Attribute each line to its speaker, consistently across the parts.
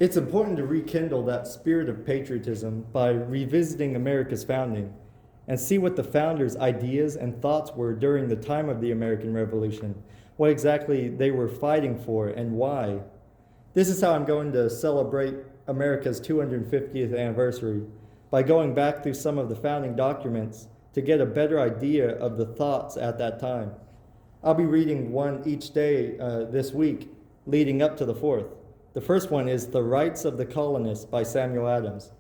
Speaker 1: It's important to rekindle that spirit of patriotism by revisiting America's founding and see what the founders' ideas and thoughts were during the time of the American Revolution, what exactly they were fighting for and why. This is how I'm going to celebrate America's 250th anniversary, by going back through some of the founding documents to get a better idea of the thoughts at that time. I'll be reading one each day this week leading up to the 4th. The first one is The Rights of the Colonists by Samuel Adams.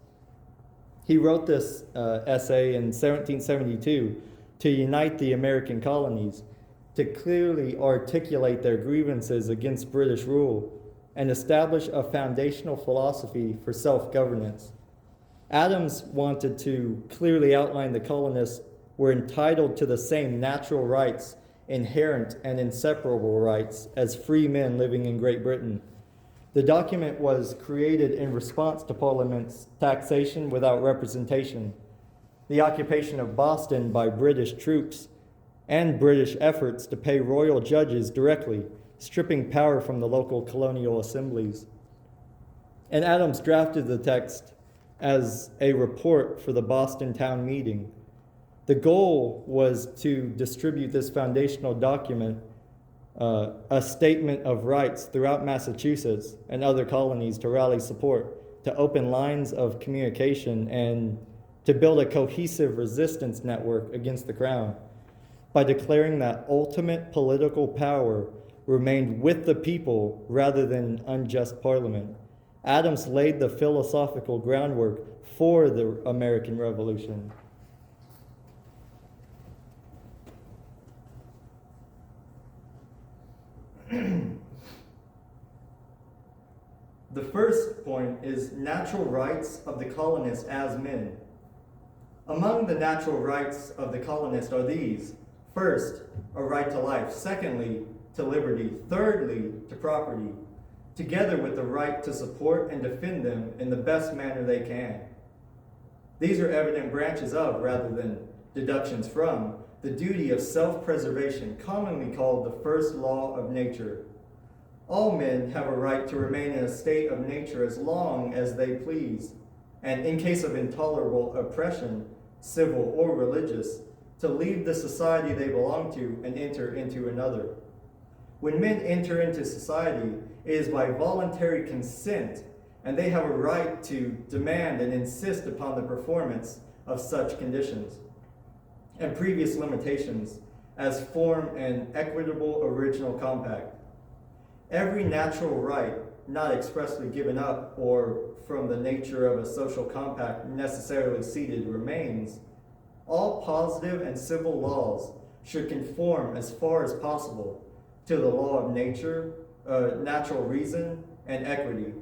Speaker 1: He wrote this essay in 1772 to unite the American colonies, to clearly articulate their grievances against British rule, and establish a foundational philosophy for self-governance. Adams wanted to clearly outline the colonists were entitled to the same natural rights, inherent and inseparable rights, as free men living in Great Britain. The document was created in response to Parliament's taxation without representation, the occupation of Boston by British troops, and British efforts to pay royal judges directly, stripping power from the local colonial assemblies. And Adams drafted the text as a report for the Boston town meeting. The goal was to distribute this foundational document, a statement of rights, throughout Massachusetts and other colonies to rally support, to open lines of communication, and to build a cohesive resistance network against the crown by declaring that ultimate political power remained with the people rather than unjust parliament. Adams laid the philosophical groundwork for the American Revolution. The first point is natural rights of the colonists as men. Among the natural rights of the colonists are these: first, a right to life; secondly, to liberty; thirdly, to property, together with the right to support and defend them in the best manner they can. These are evident branches of, rather than deductions from, the duty of self-preservation, commonly called the first law of nature. All men have a right to remain in a state of nature as long as they please, and in case of intolerable oppression, civil or religious, to leave the society they belong to and enter into another. When men enter into society, it is by voluntary consent, and they have a right to demand and insist upon the performance of such conditions and previous limitations as form an equitable original compact. Every natural right not expressly given up or from the nature of a social compact necessarily ceded remains. All positive and civil laws should conform as far as possible to the law of nature, natural reason, and equity,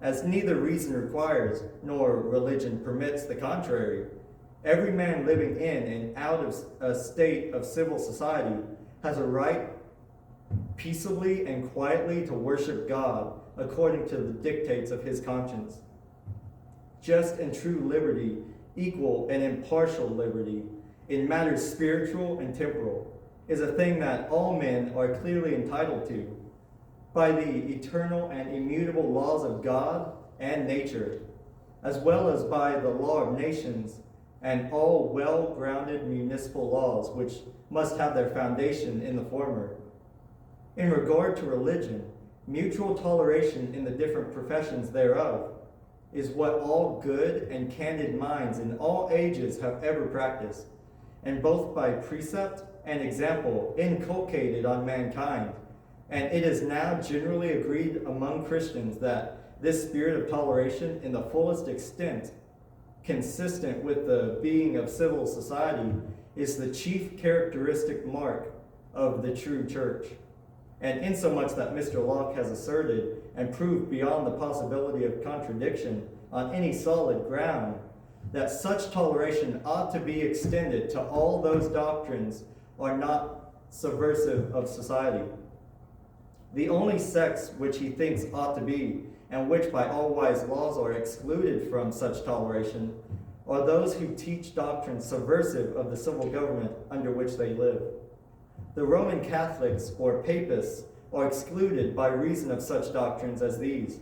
Speaker 1: as neither reason requires nor religion permits the contrary. Every man living in and out of a state of civil society has a right peaceably and quietly to worship God according to the dictates of his conscience. Just and true liberty, equal and impartial liberty, in matters spiritual and temporal, is a thing that all men are clearly entitled to by the eternal and immutable laws of God and nature, as well as by the law of nations and all well-grounded municipal laws, which must have their foundation in the former. In regard to religion, mutual toleration in the different professions thereof is what all good and candid minds in all ages have ever practiced, and both by precept and example inculcated on mankind. And it is now generally agreed among Christians that this spirit of toleration, in the fullest extent consistent with the being of civil society, is the chief characteristic mark of the true church. And insomuch that Mr. Locke has asserted and proved beyond the possibility of contradiction on any solid ground that such toleration ought to be extended to all those doctrines are not subversive of society. The only sects which he thinks ought to be, and which by all wise laws are excluded from such toleration, are those who teach doctrines subversive of the civil government under which they live. The Roman Catholics or Papists are excluded by reason of such doctrines as these: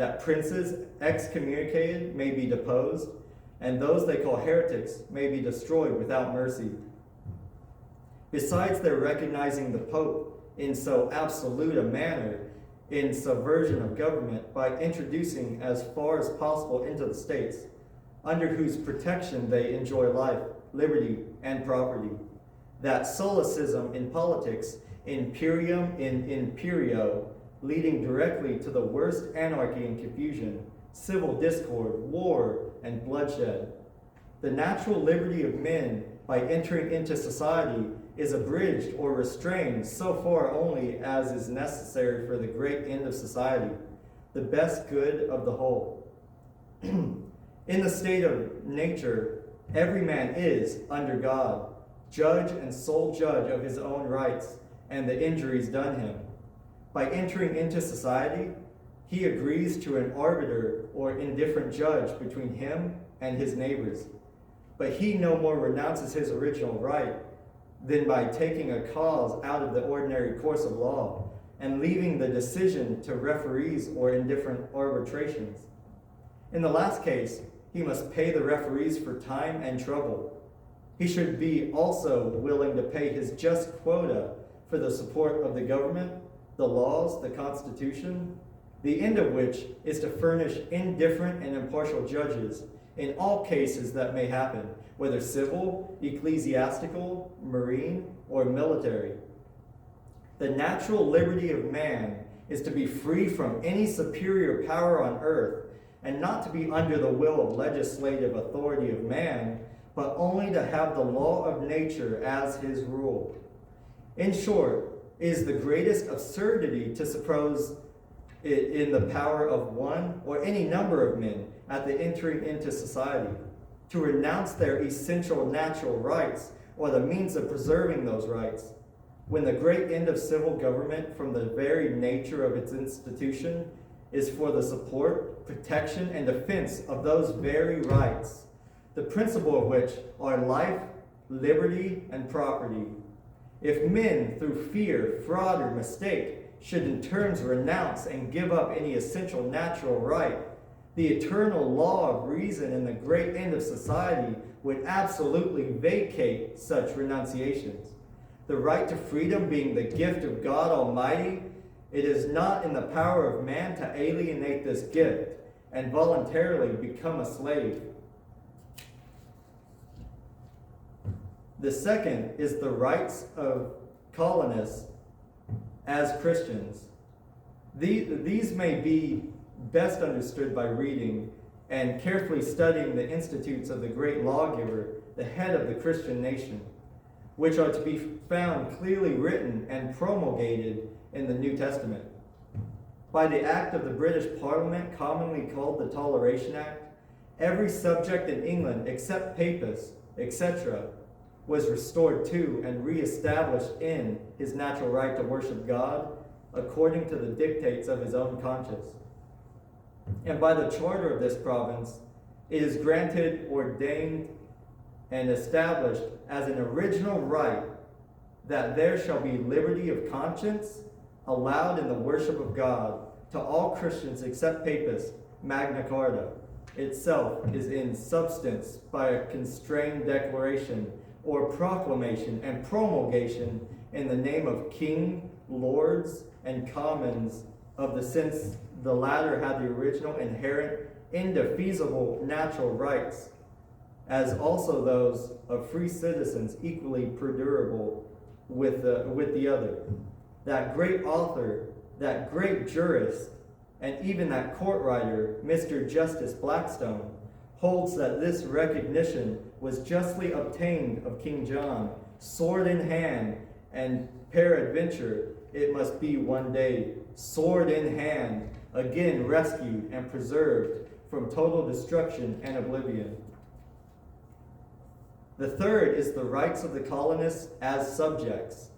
Speaker 1: that princes excommunicated may be deposed, and those they call heretics may be destroyed without mercy. Besides their recognizing the Pope in so absolute a manner in subversion of government by introducing as far as possible into the states, under whose protection they enjoy life, liberty, and property, that solecism in politics, imperium in imperio, leading directly to the worst anarchy and confusion, civil discord, war, and bloodshed. The natural liberty of men by entering into society is abridged or restrained so far only as is necessary for the great end of society, the best good of the whole. In the state of nature, every man is, under God, judge and sole judge of his own rights and the injuries done him. By entering into society, he agrees to an arbiter or indifferent judge between him and his neighbors. But he no more renounces his original right than by taking a cause out of the ordinary course of law and leaving the decision to referees or indifferent arbitrations. In the last case, he must pay the referees for time and trouble. He should be also willing to pay his just quota for the support of the government, the laws, the Constitution, the end of which is to furnish indifferent and impartial judges in all cases that may happen, whether civil, ecclesiastical, marine, or military. The natural liberty of man is to be free from any superior power on earth, and not to be under the will of legislative authority of man, but only to have the law of nature as his rule. In short, it is the greatest absurdity to suppose it in the power of one or any number of men at the entering into society to renounce their essential natural rights or the means of preserving those rights, when the great end of civil government, from the very nature of its institution, is for the support, protection, and defense of those very rights, the principal of which are life, liberty, and property. If men, through fear, fraud, or mistake, should in turns renounce and give up any essential natural right, the eternal law of reason and the great end of society would absolutely vacate such renunciations. The right to freedom being the gift of God Almighty, it is not in the power of man to alienate this gift and voluntarily become a slave. The second is the rights of colonists as Christians. These may be best understood by reading and carefully studying the institutes of the great lawgiver, the head of the Christian nation, which are to be found clearly written and promulgated in the New Testament. By the act of the British Parliament, commonly called the Toleration Act, every subject in England, except papists, etc., was restored to and re-established in his natural right to worship God according to the dictates of his own conscience. And by the charter of this province, it is granted, ordained, and established as an original right that there shall be liberty of conscience allowed in the worship of God to all Christians except papists. Magna Carta itself is in substance by a constrained declaration or proclamation and promulgation in the name of king, lords, and commons of the since the latter had the original inherent indefeasible natural rights, as also those of free citizens equally perdurable with the other. That great author, that great jurist, and even that court writer, Mr. Justice Blackstone, holds that this recognition was justly obtained of King John, sword in hand, and peradventure it must be one day, sword in hand, again rescued and preserved from total destruction and oblivion. The third is the rights of the colonists as subjects.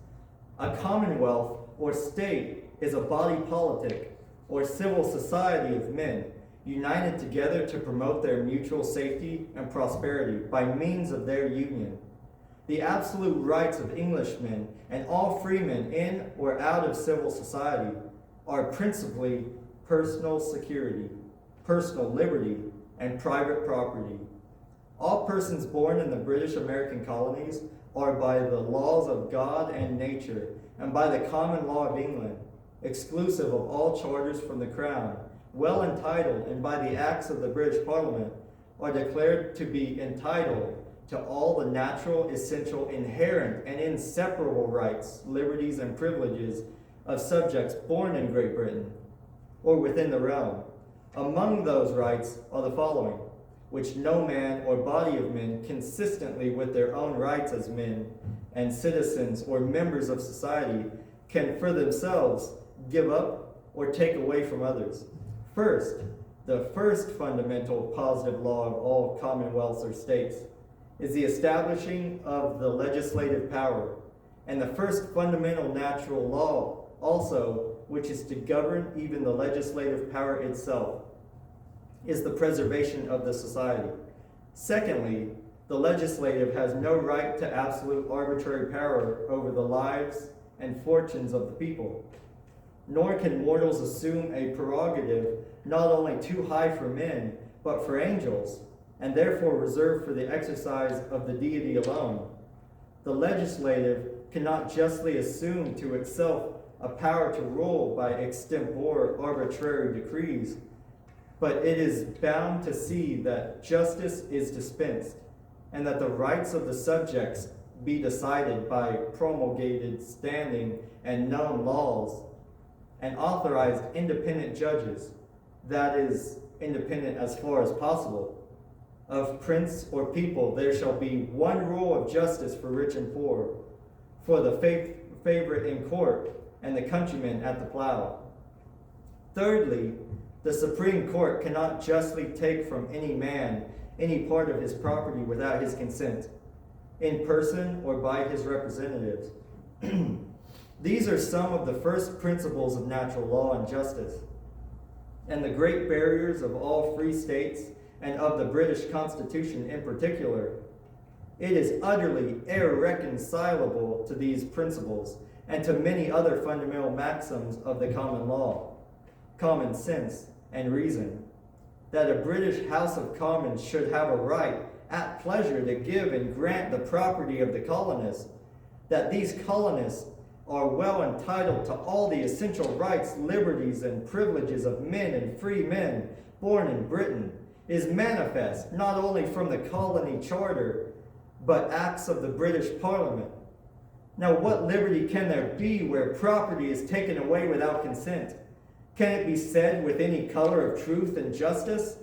Speaker 1: A commonwealth or state is a body politic or civil society of men united together to promote their mutual safety and prosperity by means of their union. The absolute rights of Englishmen and all freemen in or out of civil society are principally personal security, personal liberty, and private property. All persons born in the British American colonies are by the laws of God and nature, and by the common law of England, exclusive of all charters from the Crown, well entitled, and by the acts of the British Parliament, are declared to be entitled to all the natural, essential, inherent, and inseparable rights, liberties, and privileges of subjects born in Great Britain, or within the realm. Among those rights are the following, which no man or body of men, consistently with their own rights as men and citizens or members of society, can for themselves give up or take away from others. First, the first fundamental positive law of all commonwealths or states is the establishing of the legislative power, and the first fundamental natural law also, which is to govern even the legislative power itself, is the preservation of the society. Secondly, the legislative has no right to absolute arbitrary power over the lives and fortunes of the people, nor can mortals assume a prerogative not only too high for men, but for angels, and therefore reserved for the exercise of the deity alone. The legislative cannot justly assume to itself a power to rule by extempore arbitrary decrees, but it is bound to see that justice is dispensed, and that the rights of the subjects be decided by promulgated standing and known laws, and authorized independent judges, that is, independent as far as possible. Of prince or people there shall be one rule of justice for rich and poor, for the favorite in court, and the countryman at the plow. Thirdly, the Supreme Court cannot justly take from any man any part of his property without his consent, in person or by his representatives. These are some of the first principles of natural law and justice, and the great barriers of all free states and of the British Constitution in particular. It is utterly irreconcilable to these principles and to many other fundamental maxims of the common law, common sense, and reason, that a British House of Commons should have a right at pleasure to give and grant the property of the colonists, that these colonists are well entitled to all the essential rights, liberties, and privileges of men and free men born in Britain, is manifest not only from the colony charter, but acts of the British Parliament. Now, what liberty can there be where property is taken away without consent? Can it be said with any color of truth and justice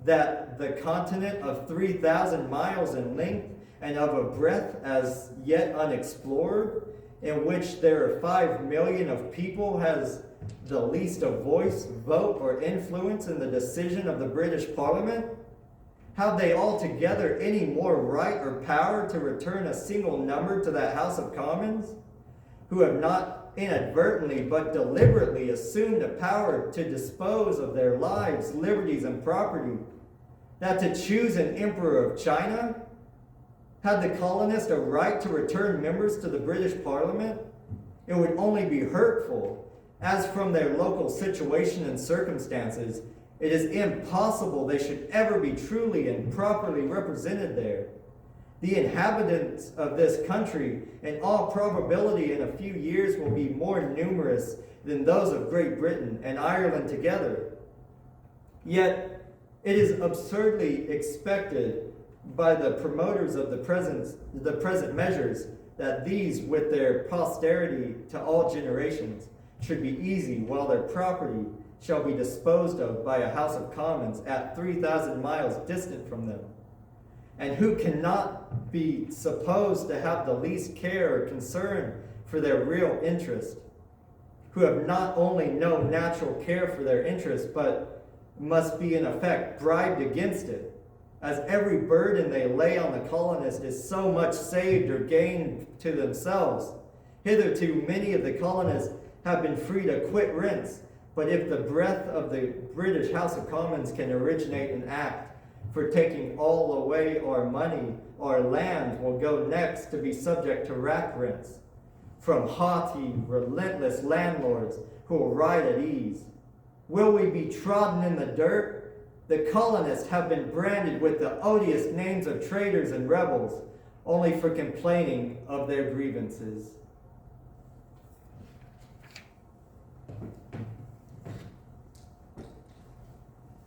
Speaker 1: that the continent of 3,000 miles in length and of a breadth as yet unexplored, in which there are 5 million of people, has the least a voice, vote, or influence in the decision of the British Parliament? Have they altogether any more right or power to return a single number to that House of Commons, who have not inadvertently but deliberately assumed the power to dispose of their lives, liberties, and property, that to choose an emperor of China? Had the colonists a right to return members to the British Parliament? It would only be hurtful, as from their local situation and circumstances, it is impossible they should ever be truly and properly represented there. The inhabitants of this country, in all probability in a few years, will be more numerous than those of Great Britain and Ireland together. Yet, it is absurdly expected by the promoters of the present measures that these, with their posterity to all generations, should be easy, while their property shall be disposed of by a House of Commons at 3,000 miles distant from them, and who cannot be supposed to have the least care or concern for their real interest, who have not only no natural care for their interest, but must be in effect bribed against it, as every burden they lay on the colonist is so much saved or gained to themselves. Hitherto many of the colonists have been free to quit rents, but if the breath of the British House of Commons can originate an act for taking all away our money, our land will go next to be subject to rack rents from haughty, relentless landlords who will ride at ease. Will we be trodden in the dirt? The colonists have been branded with the odious names of traitors and rebels, only for complaining of their grievances.